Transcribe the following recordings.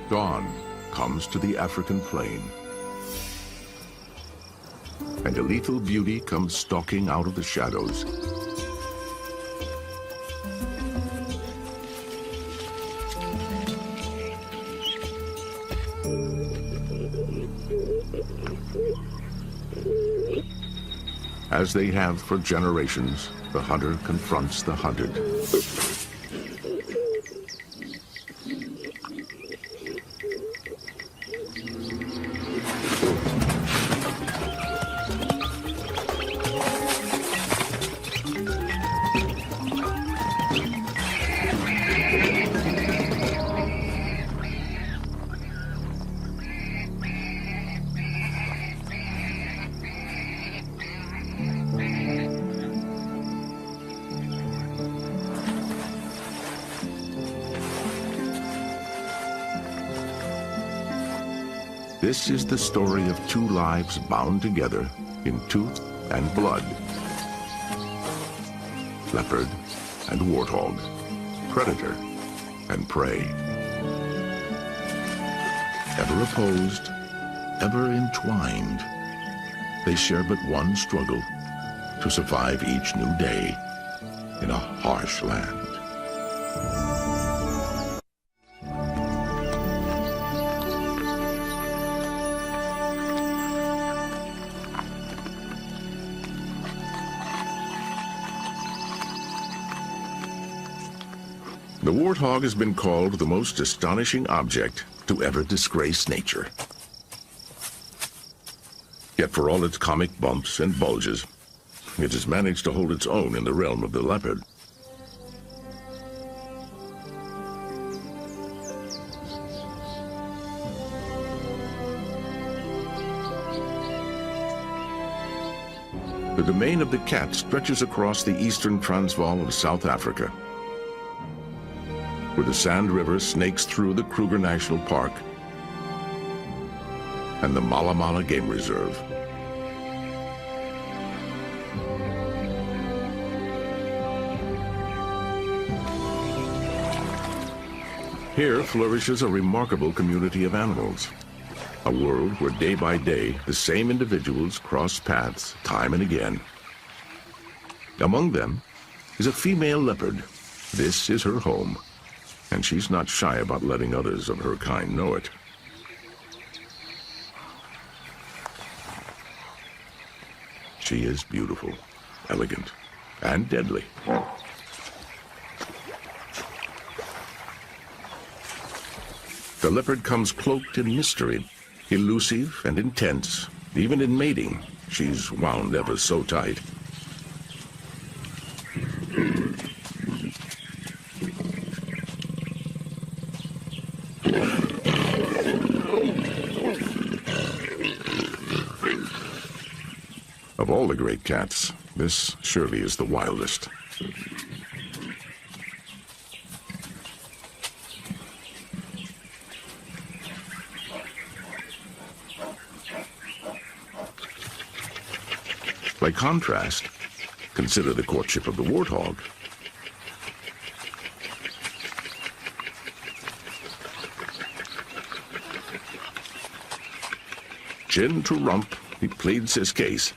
Dawn comes to the African plain, and a lethal beauty comes stalking out of the shadows. As they have for generations, the hunter confronts the hunted. This is the story of two lives bound together in tooth and blood. Leopard and warthog, predator and prey. Ever opposed, ever entwined, they share but one struggle: to survive each new day in a harsh land. The warthog has been called the most astonishing object to ever disgrace nature. Yet for all its comic bumps and bulges, it has managed to hold its own in the realm of the leopard. The domain of the cat stretches across the eastern Transvaal of South Africa, where the Sand River snakes through the Kruger National Park and the Mala Mala Game Reserve. Here flourishes a remarkable community of animals, a world where day by day the same individuals cross paths time and again. Among them is a female leopard. This is her home, and she's not shy about letting others of her kind know it. She is beautiful, elegant, and deadly. The leopard comes cloaked in mystery, elusive and intense. Even in mating, she's wound ever so tight. Of all the great cats, this surely is the wildest. By contrast, consider the courtship of the warthog. Chin to rump, he pleads his case.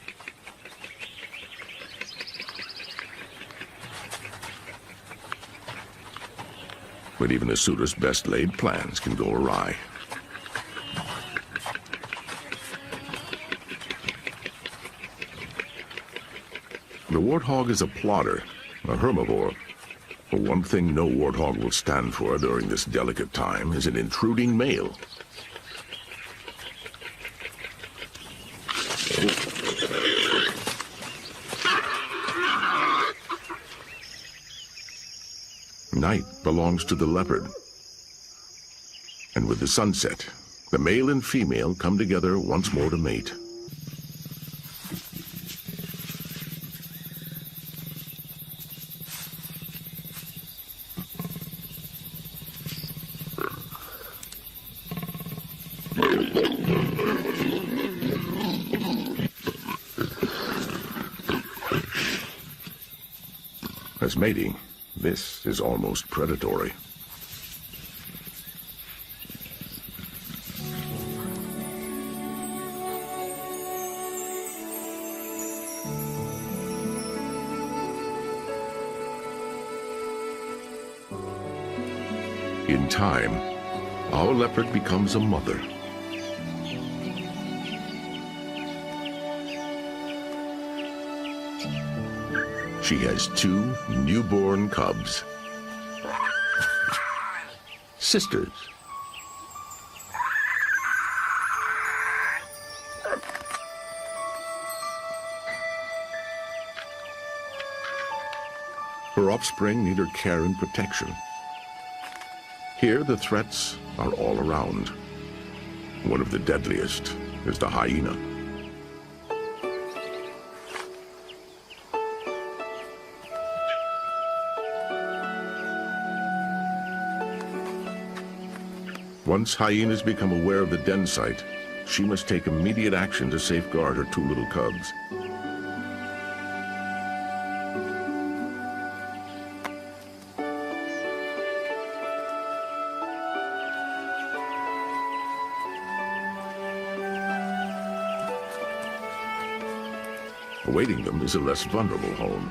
But even the suitor's best laid plans can go awry. The warthog is a plodder, a herbivore. But one thing no warthog will stand for during this delicate time is an intruding male. Night belongs to the leopard. And with the sunset, the male and female come together once more to mate. As mating, this is almost predatory. In time, our leopard becomes a mother. She has 2 newborn cubs, sisters. Her offspring need her care and protection. Here, the threats are all around. One of the deadliest is the hyena. Once hyenas become aware of the den site, she must take immediate action to safeguard her 2 little cubs. Awaiting them is a less vulnerable home.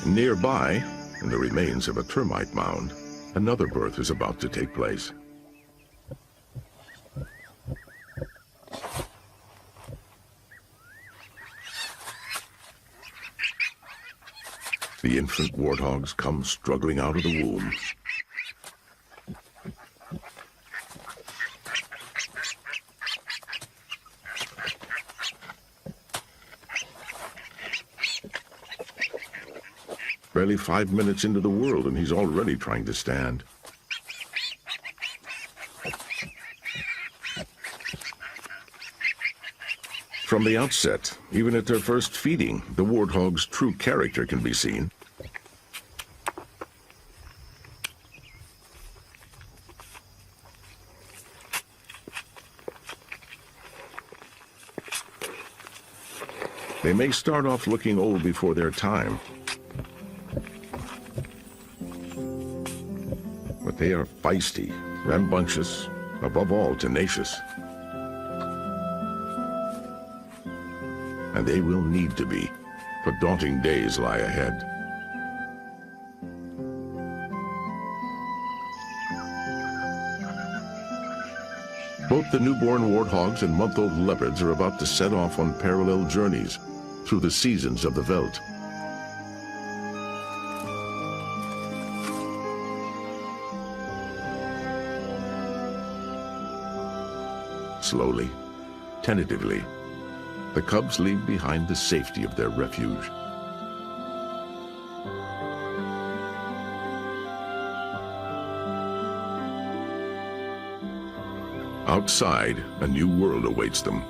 Nearby, in the remains of a termite mound, another birth is about to take place. The infant warthogs come struggling out of the womb. Barely 5 minutes into the world, and he's already trying to stand. From the outset, even at their first feeding, the warthog's true character can be seen. They may start off looking old before their time, but they are feisty, rambunctious, above all tenacious. And they will need to be, for daunting days lie ahead. Both the newborn warthogs and month-old leopards are about to set off on parallel journeys through the seasons of the veldt. Slowly, tentatively, the cubs leave behind the safety of their refuge. Outside, a new world awaits them,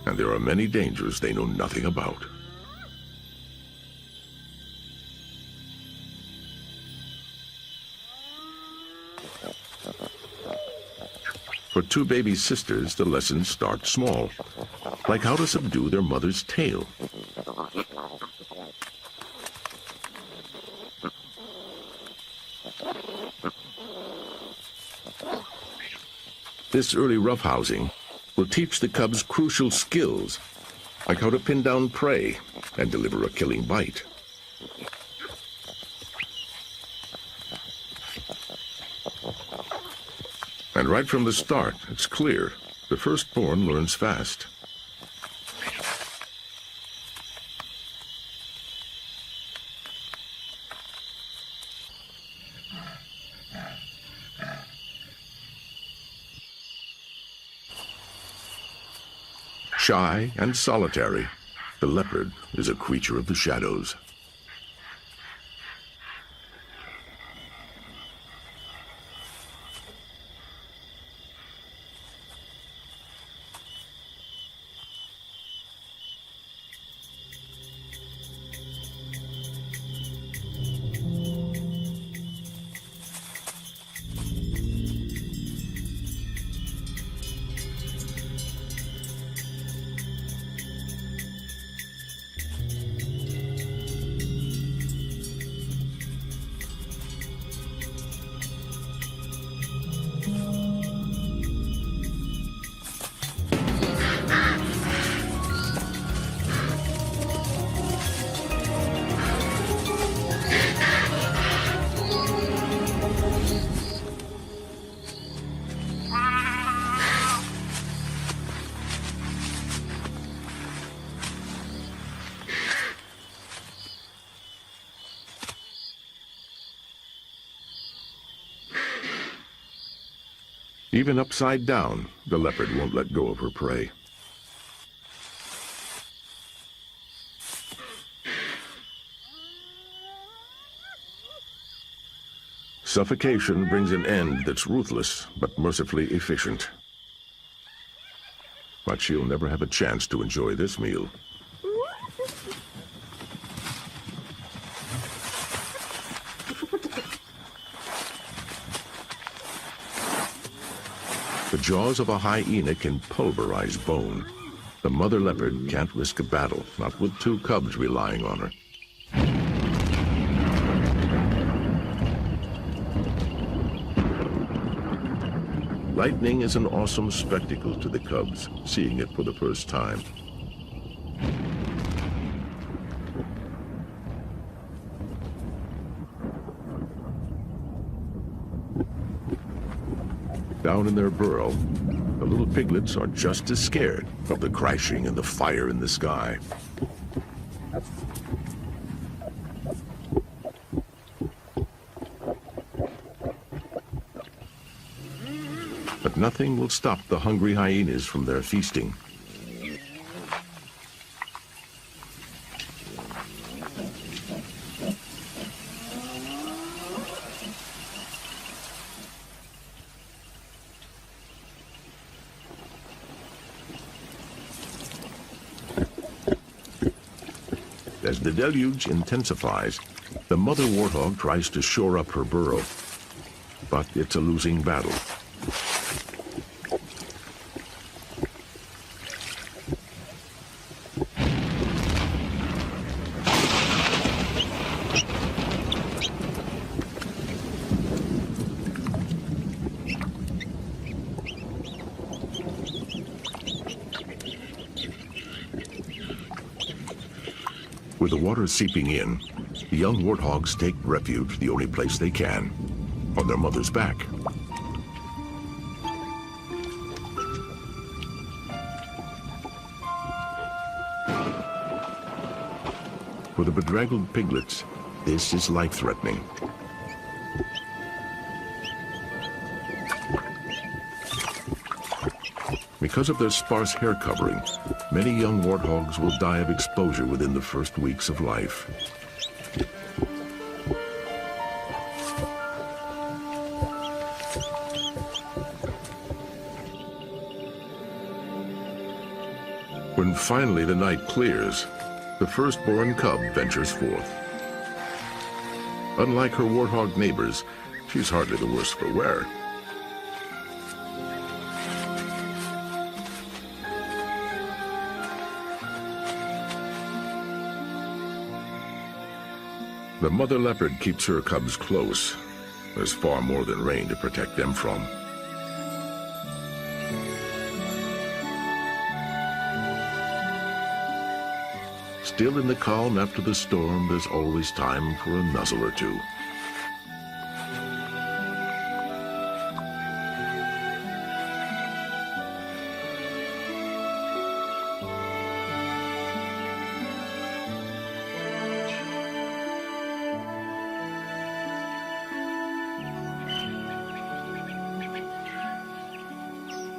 and there are many dangers they know nothing about. For 2 baby sisters, the lessons start small, like how to subdue their mother's tail. This early roughhousing will teach the cubs crucial skills, like how to pin down prey and deliver a killing bite. And right from the start, it's clear the firstborn learns fast. Shy and solitary, the leopard is a creature of the shadows. Even upside down, the leopard won't let go of her prey. Suffocation brings an end that's ruthless but mercifully efficient. But she'll never have a chance to enjoy this meal. The jaws of a hyena can pulverize bone. The mother leopard can't risk a battle, not with two cubs relying on her. Lightning is an awesome spectacle to the cubs, seeing it for the first time. Down in their burrow, the little piglets are just as scared of the crashing and the fire in the sky. But nothing will stop the hungry hyenas from their feasting. As the deluge intensifies, the mother warthog tries to shore up her burrow, but it's a losing battle. With the water seeping in, the young warthogs take refuge the only place they can, on their mother's back. For the bedraggled piglets, this is life-threatening. Because of their sparse hair covering, many young warthogs will die of exposure within the first weeks of life. When finally the night clears, the firstborn cub ventures forth. Unlike her warthog neighbors, she's hardly the worse for wear. The mother leopard keeps her cubs close. There's far more than rain to protect them from. Still in the calm after the storm, there's always time for a nuzzle or two.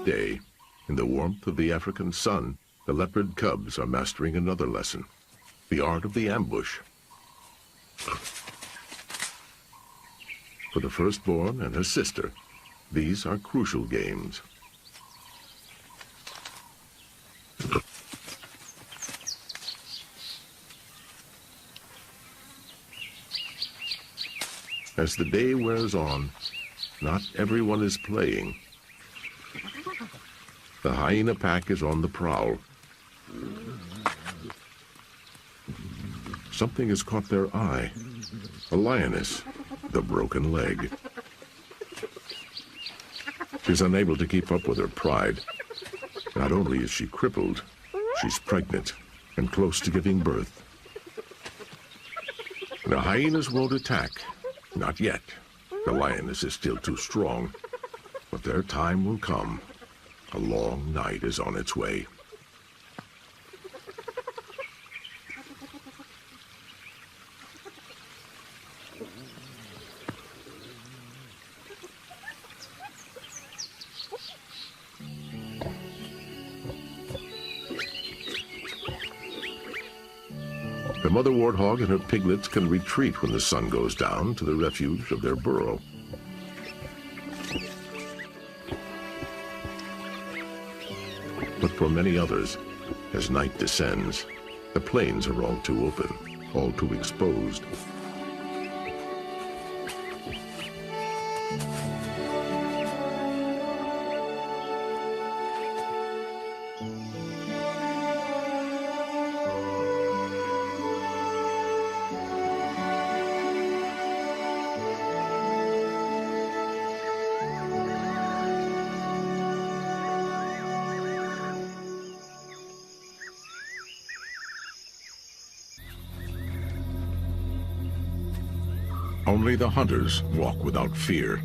Day, in the warmth of the African sun, the leopard cubs are mastering another lesson, the art of the ambush. For the firstborn and her sister, these are crucial games. As the day wears on, not everyone is playing. The hyena pack is on the prowl. Something has caught their eye. A lioness, the broken leg. She's unable to keep up with her pride. Not only is she crippled, she's pregnant and close to giving birth. The hyenas won't attack. Not yet. The lioness is still too strong. But their time will come. A long night is on its way. mother warthog and her piglets can retreat when the sun goes down to the refuge of their burrow. But for many others, as night descends, the plains are all too open, all too exposed. Only the hunters walk without fear.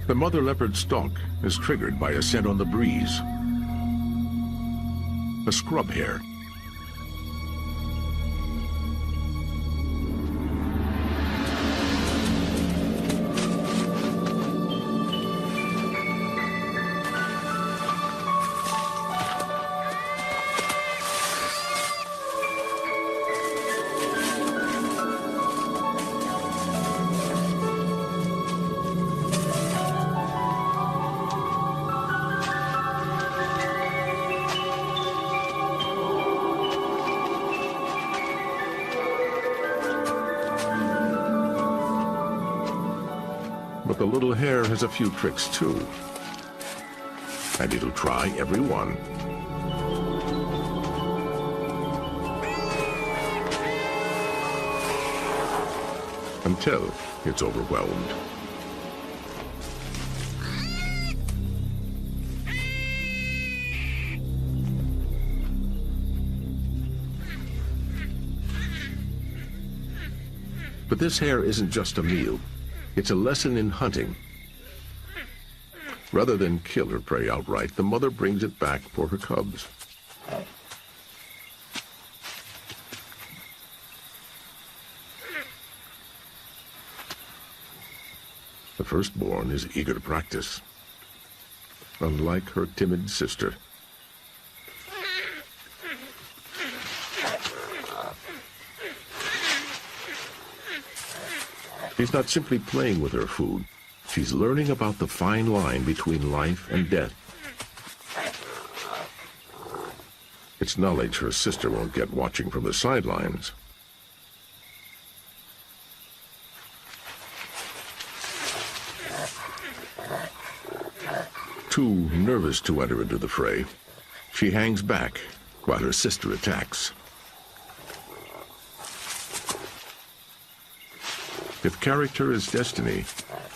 The mother leopard stalk is triggered by a scent on the breeze. A scrub hare. But the little hare has a few tricks too, and it'll try every one. Until it's overwhelmed. But this hare isn't just a meal. It's a lesson in hunting. Rather than kill her prey outright, the mother brings it back for her cubs. The firstborn is eager to practice, unlike her timid sister. She's not simply playing with her food. She's learning about the fine line between life and death. It's knowledge her sister won't get watching from the sidelines. Too nervous to enter into the fray, she hangs back while her sister attacks. If character is destiny,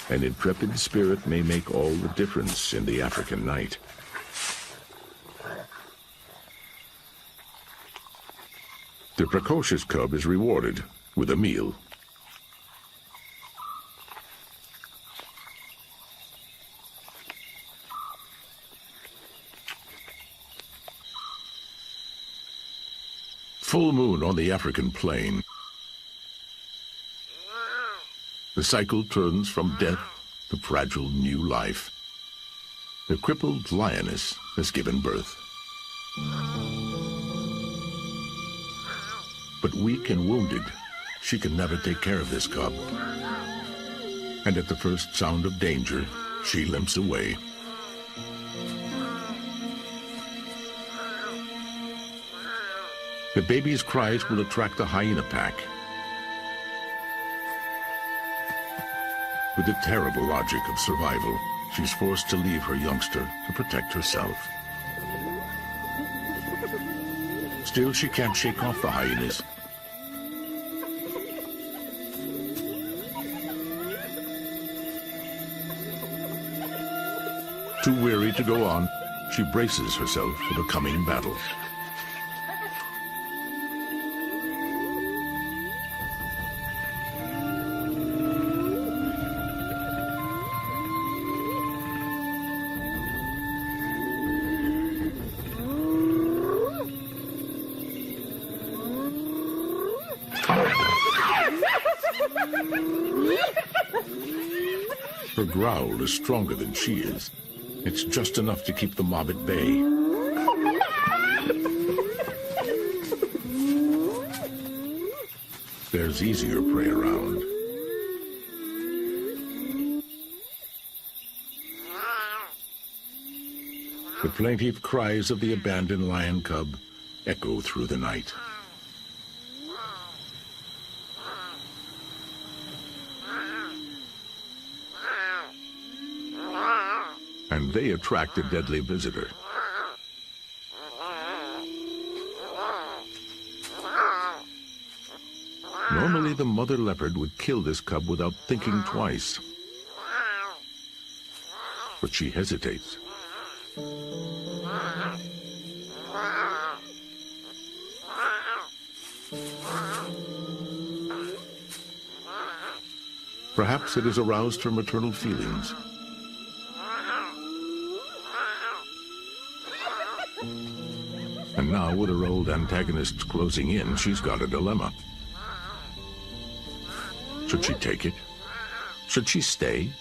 an intrepid spirit may make all the difference in the African night. The precocious cub is rewarded with a meal. Full moon on the African plain. The cycle turns from death to fragile new life. The crippled lioness has given birth. But weak and wounded, she can never take care of this cub. And at the first sound of danger, she limps away. The baby's cries will attract the hyena pack. With the terrible logic of survival, she's forced to leave her youngster to protect herself. Still, she can't shake off the hyenas. Too weary to go on, she braces herself for the coming battle. Her growl is stronger than she is. It's just enough to keep the mob at bay. there's easier prey around. The plaintive cries of the abandoned lion cub echo through the night. And they attract a deadly visitor. Normally, the mother leopard would kill this cub without thinking twice. But she hesitates. Perhaps it has aroused her maternal feelings. And now, with her old antagonists closing in, she's got a dilemma. Should she take it? Should she stay?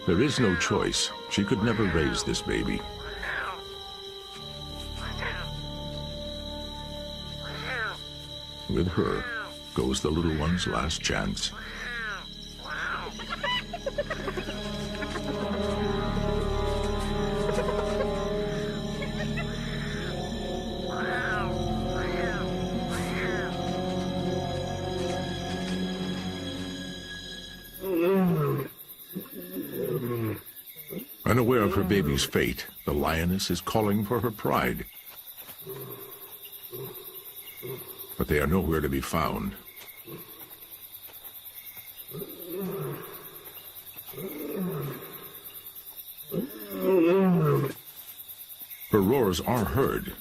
There is no choice. She could never raise this baby. With her goes the little one's last chance. Unaware of her baby's fate, the lioness is calling for her pride. But they are nowhere to be found. Her roars are heard,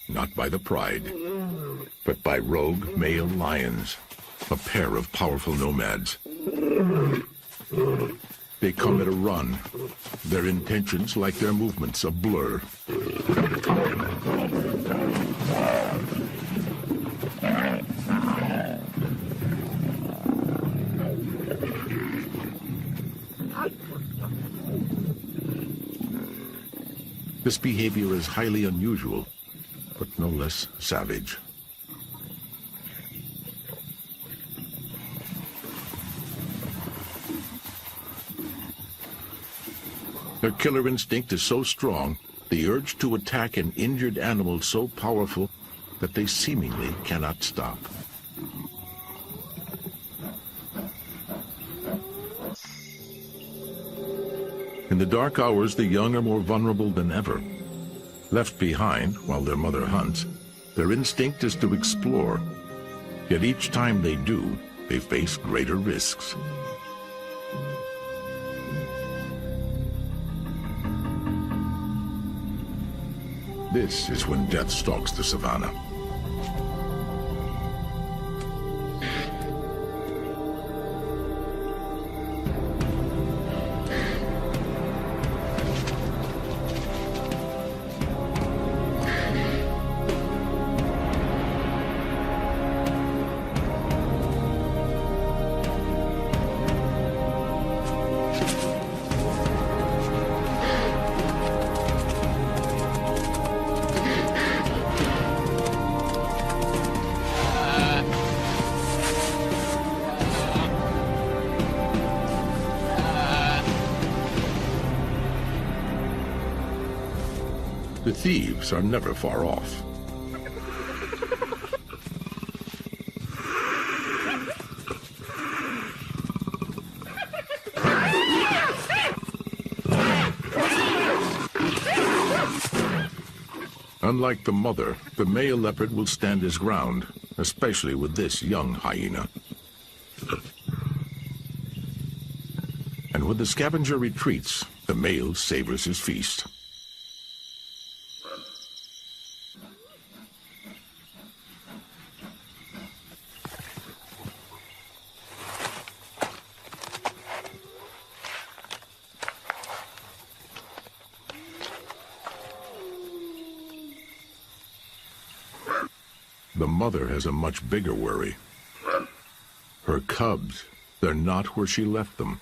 not by the pride, but by rogue male lions, a pair of powerful nomads. They come at a run, their intentions, like their movements, a blur. This behavior is highly unusual, but no less savage. Their killer instinct is so strong, the urge to attack an injured animal so powerful that they seemingly cannot stop. In the dark hours, the young are more vulnerable than ever. Left behind while their mother hunts, their instinct is to explore. Yet each time they do, they face greater risks. This is when death stalks the savannah. The thieves are never far off. Unlike the mother, the male leopard will stand his ground, especially with this young hyena. And when the scavenger retreats, the male savors his feast. The mother has a much bigger worry. Her cubs, they're not where she left them.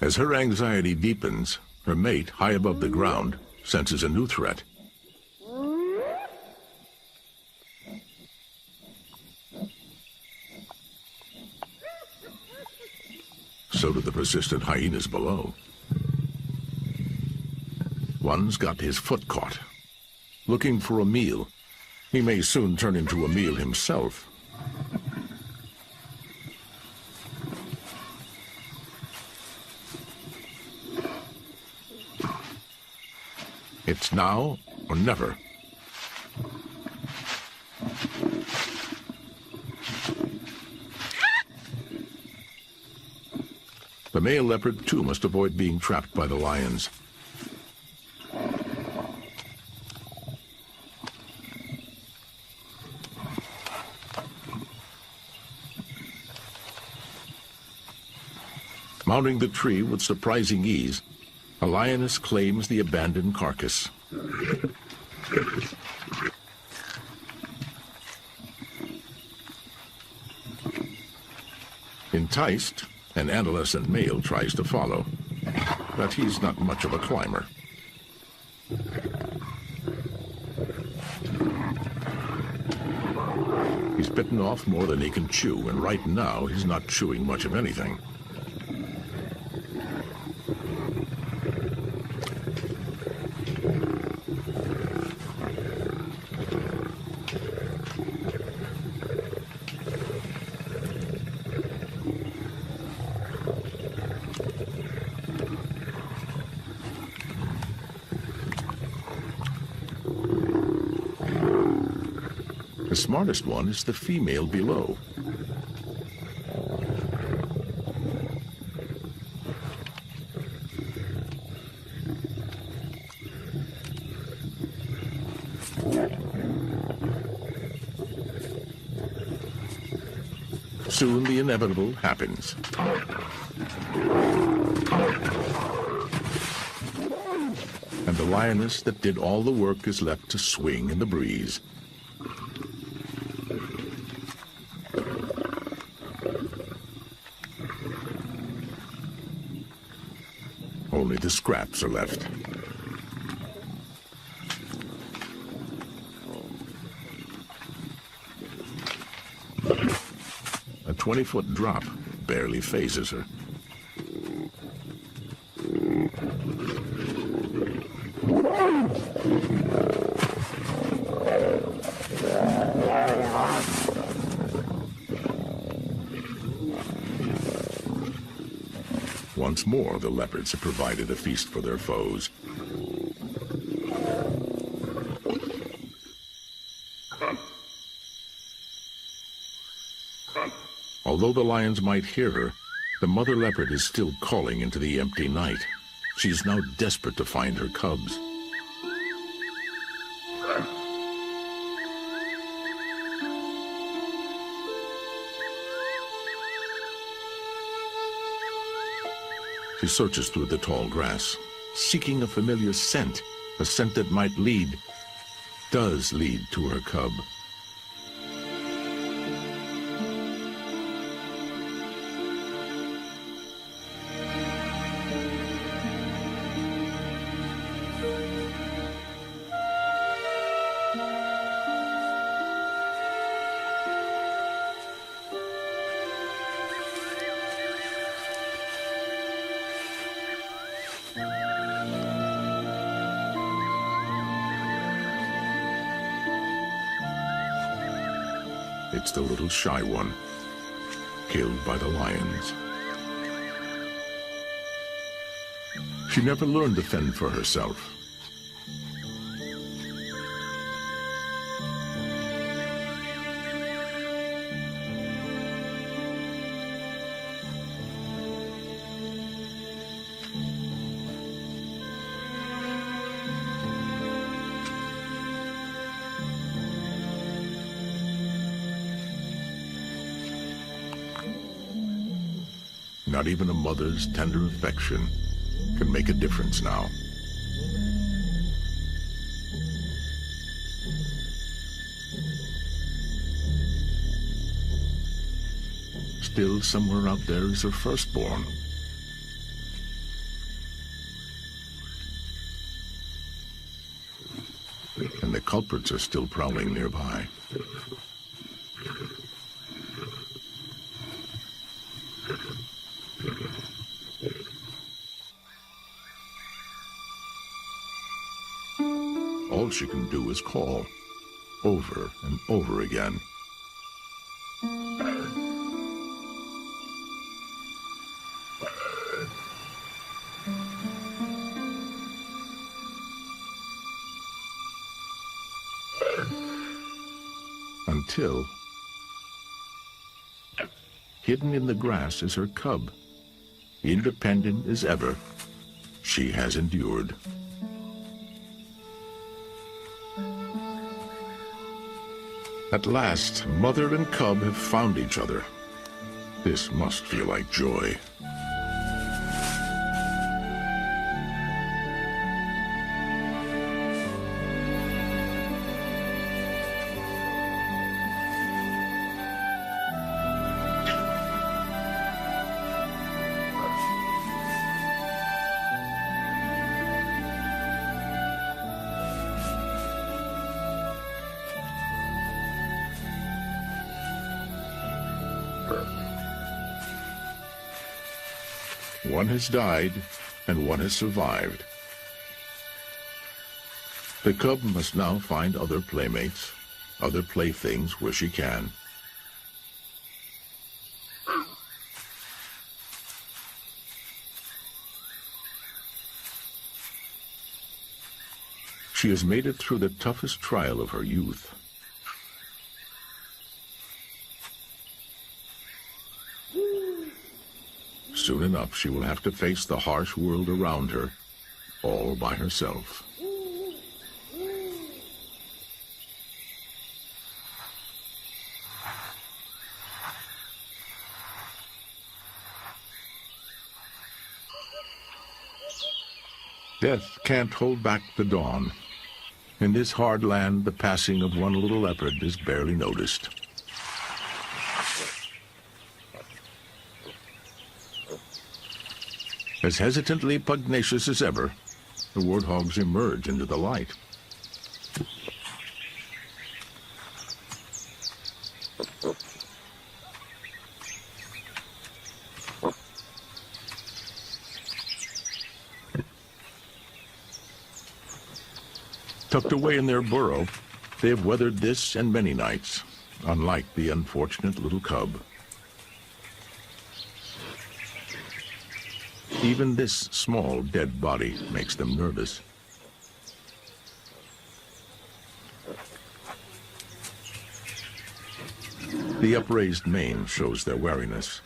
As her anxiety deepens, her mate, high above the ground, senses a new threat. So do the persistent hyenas below. One's got his foot caught. Looking for a meal. He may soon turn into a meal himself. It's now or never. The male leopard, too, must avoid being trapped by the lions. Mounting the tree with surprising ease, a lioness claims the abandoned carcass. Enticed, an adolescent male tries to follow, but he's not much of a climber. He's bitten off more than he can chew, and right now he's not chewing much of anything. The smartest one is the female below. Soon the inevitable happens. And the lioness that did all the work is left to swing in the breeze. Only the scraps are left. A 20-foot drop barely phases her. Once more, the leopards have provided a feast for their foes. Although the lions might hear her, the mother leopard is still calling into the empty night. She is now desperate to find her cubs. She searches through the tall grass, seeking a familiar scent, a scent that might does lead to her cub. It's the little shy one, killed by the lions. She never learned to fend for herself. Not even a mother's tender affection can make a difference now. Still, somewhere out there is her firstborn. And the culprits are still prowling nearby. All she can do is call, over and over again. Until, hidden in the grass is her cub. Independent as ever, she has endured. At last, mother and cub have found each other. This must feel like joy. One has died, and one has survived. The cub must now find other playmates, other playthings where she can. She has made it through the toughest trial of her youth. Soon enough, she will have to face the harsh world around her, all by herself. Death can't hold back the dawn. In this hard land, the passing of one little leopard is barely noticed. As hesitantly pugnacious as ever, the warthogs emerge into the light. Tucked away in their burrow, they have weathered this and many nights, unlike the unfortunate little cub. Even this small dead body makes them nervous. The upraised mane shows their wariness.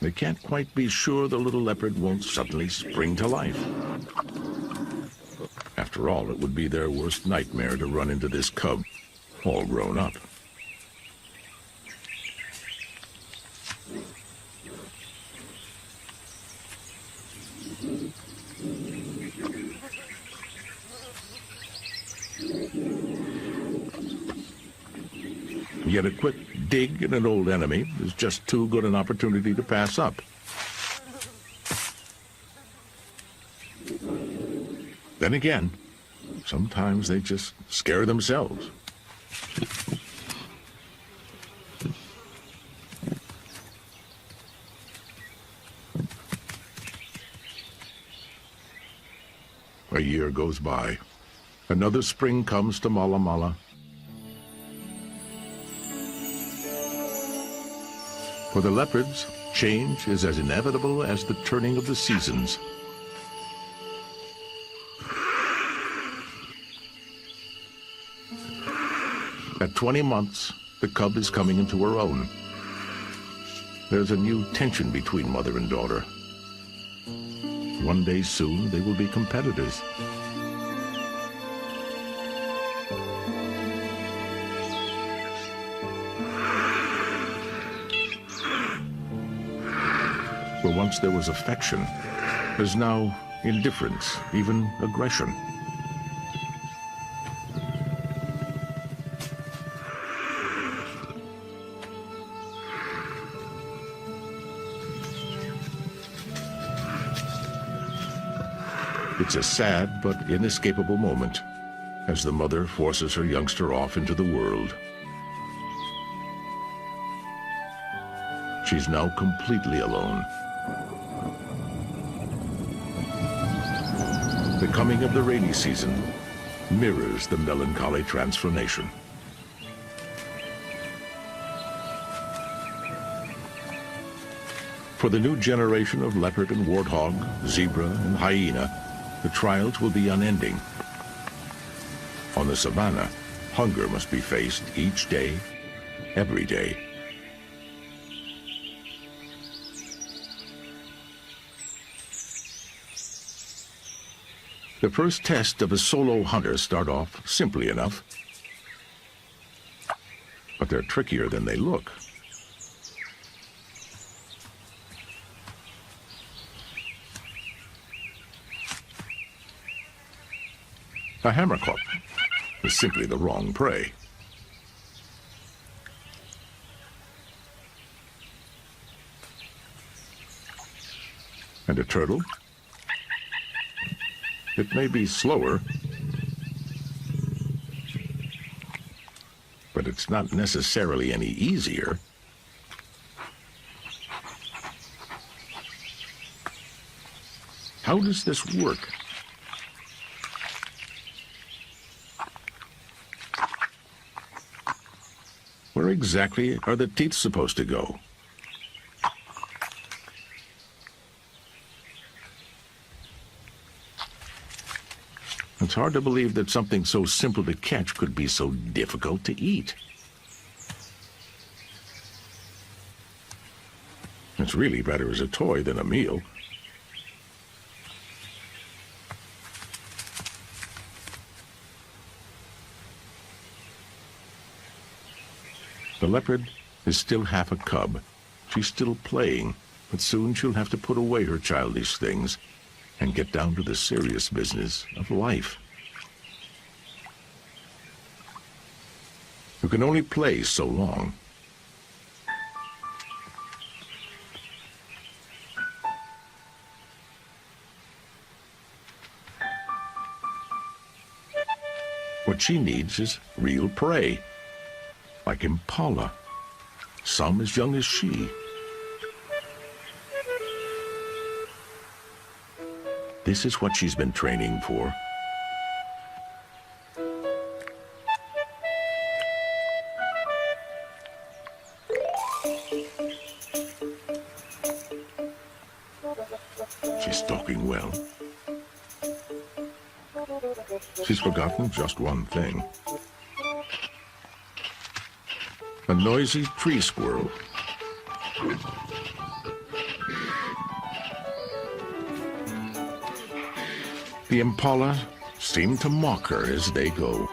They can't quite be sure the little leopard won't suddenly spring to life. After all, it would be their worst nightmare to run into this cub, all grown up. Yet a quick dig at an old enemy is just too good an opportunity to pass up. Then again, sometimes they just scare themselves. A year goes by. Another spring comes to Mala Mala. For the leopards, change is as inevitable as the turning of the seasons. At 20 months, the cub is coming into her own. There's a new tension between mother and daughter. One day soon, they will be competitors. Where once there was affection, there's now indifference, even aggression. It's a sad but inescapable moment as the mother forces her youngster off into the world. She's now completely alone. The coming of the rainy season mirrors the melancholy transformation. For the new generation of leopard and warthog, zebra and hyena, the trials will be unending. On the savannah, hunger must be faced each day, every day. The first tests of a solo hunter start off simply enough, but they're trickier than they look. A hammerclap is simply the wrong prey. And a turtle? It may be slower, but it's not necessarily any easier. How does this work? Where exactly are the teeth supposed to go? It's hard to believe that something so simple to catch could be so difficult to eat. It's really better as a toy than a meal. The leopard is still half a cub. She's still playing, but soon she'll have to put away her childish things and get down to the serious business of life. You can only play so long. What she needs is real prey, like impala, some as young as she. This is what she's been training for. She's stalking well. She's forgotten just one thing. A noisy tree squirrel. The impala seem to mock her as they go.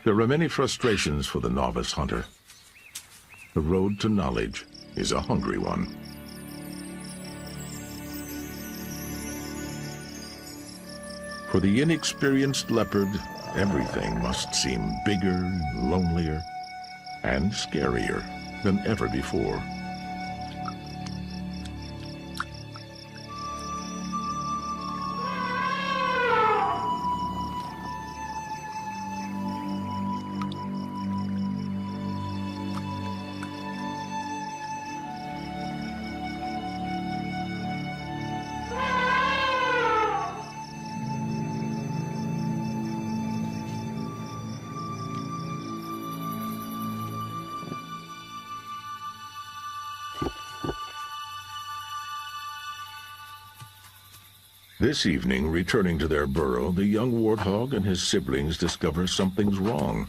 There are many frustrations for the novice hunter. The road to knowledge is a hungry one. For the inexperienced leopard, everything must seem bigger, lonelier, and scarier than ever before. This evening, returning to their burrow, the young warthog and his siblings discover something's wrong.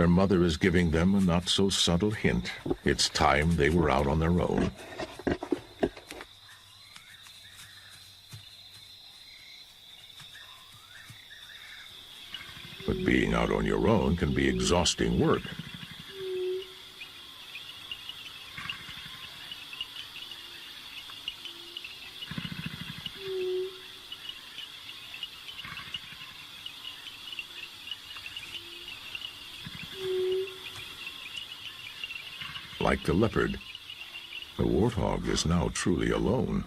Their mother is giving them a not-so-subtle hint. It's time they were out on their own. But being out on your own can be exhausting work. Like the leopard, the warthog is now truly alone.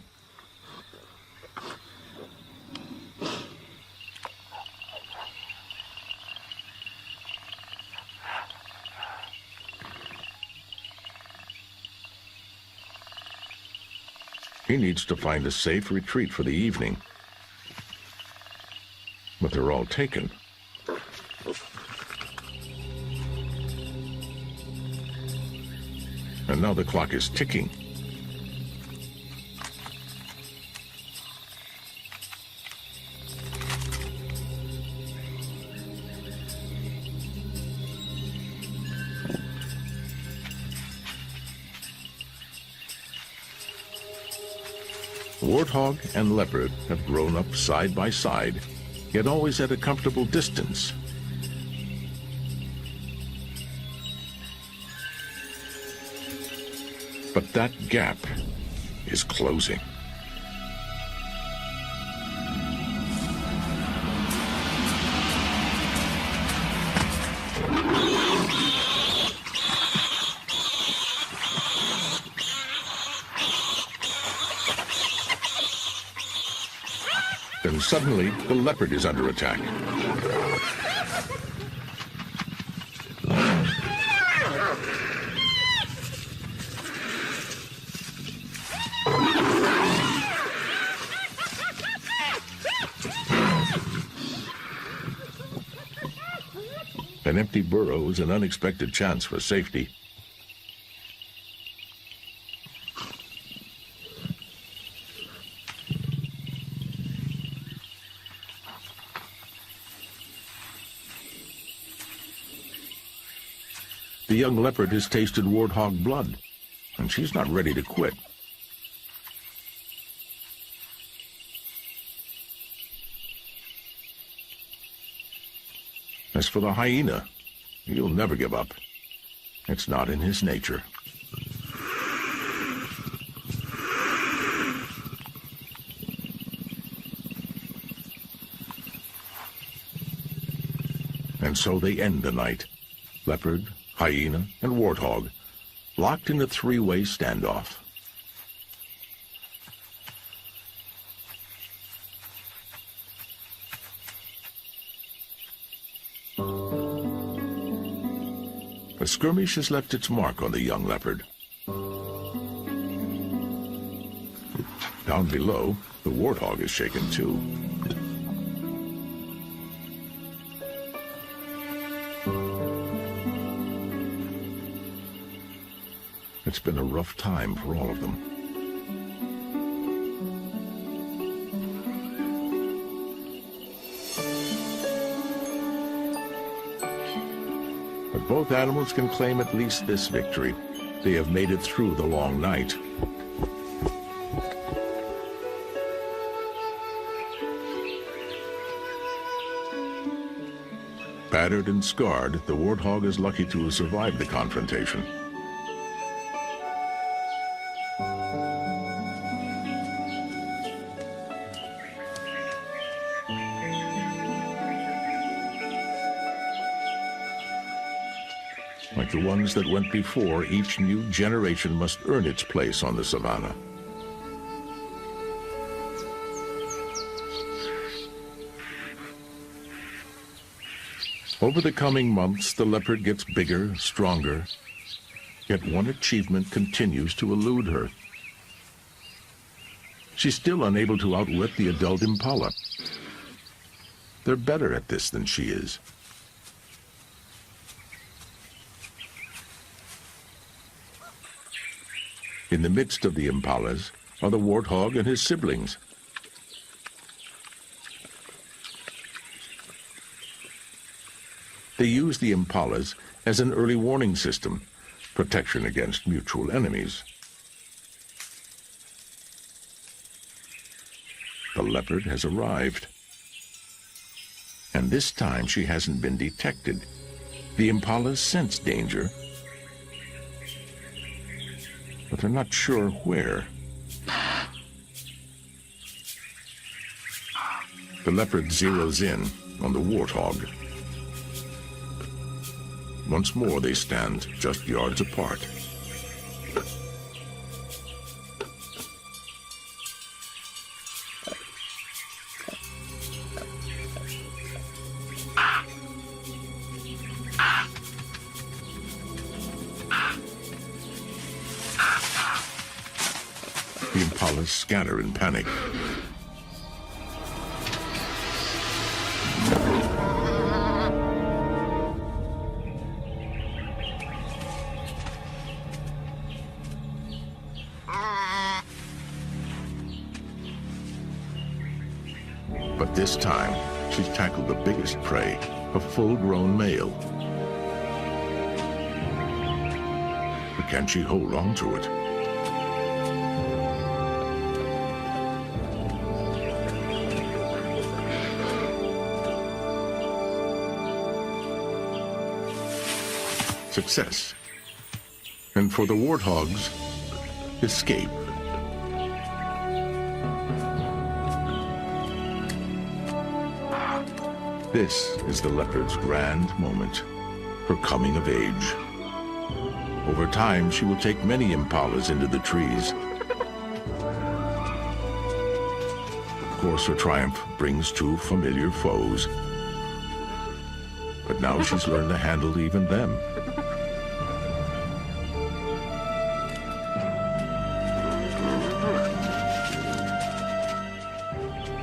He needs to find a safe retreat for the evening. But they're all taken. And now the clock is ticking. Warthog and leopard have grown up side by side, yet always at a comfortable distance. But that gap is closing. Then suddenly, the leopard is under attack. An empty burrow is an unexpected chance for safety. The young leopard has tasted warthog blood, and she's not ready to quit. As for the hyena, he'll never give up. It's not in his nature. And so they end the night. Leopard, hyena, and warthog, locked in a three-way standoff. The skirmish has left its mark on the young leopard. Down below, the warthog is shaken too. It's been a rough time for all of them. But both animals can claim at least this victory. They have made it through the long night. Battered and scarred, the warthog is lucky to have survived the confrontation. Like the ones that went before, each new generation must earn its place on the savannah. Over the coming months, the leopard gets bigger, stronger, yet one achievement continues to elude her. She's still unable to outwit the adult impala. They're better at this than she is. In the midst of the impalas are the warthog and his siblings. The They use the impalas as an early warning system, protection against mutual enemies. The leopard has arrived. And this time she hasn't been detected. The impalas sense danger, but they're not sure where. The leopard zeroes in on the warthog. Once more they stand just yards apart. The impalas scatter in panic. But this time, she's tackled the biggest prey, a full-grown male. But can she hold on to it? Success. And for the warthogs, escape. This is the leopard's grand moment, her coming of age. Over time, she will take many impalas into the trees. Of course, her triumph brings two familiar foes. But now she's learned to handle even them.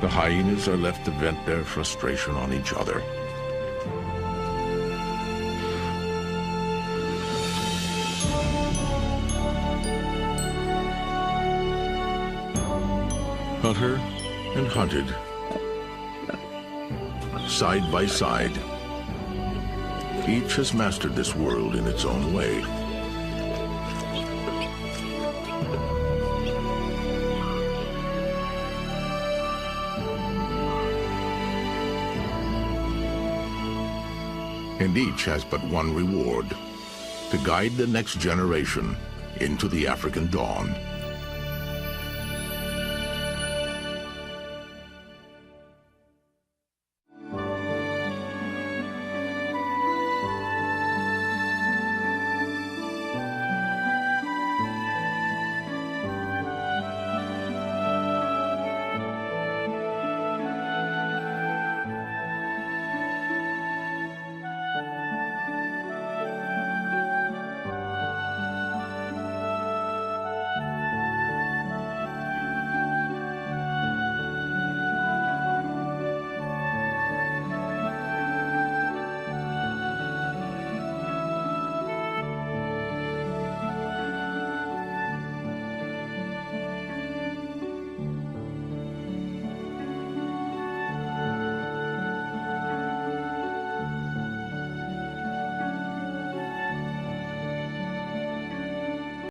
The hyenas are left to vent their frustration on each other. Hunter and hunted, side by side. Each has mastered this world in its own way. And each has but one reward: to guide the next generation into the African dawn.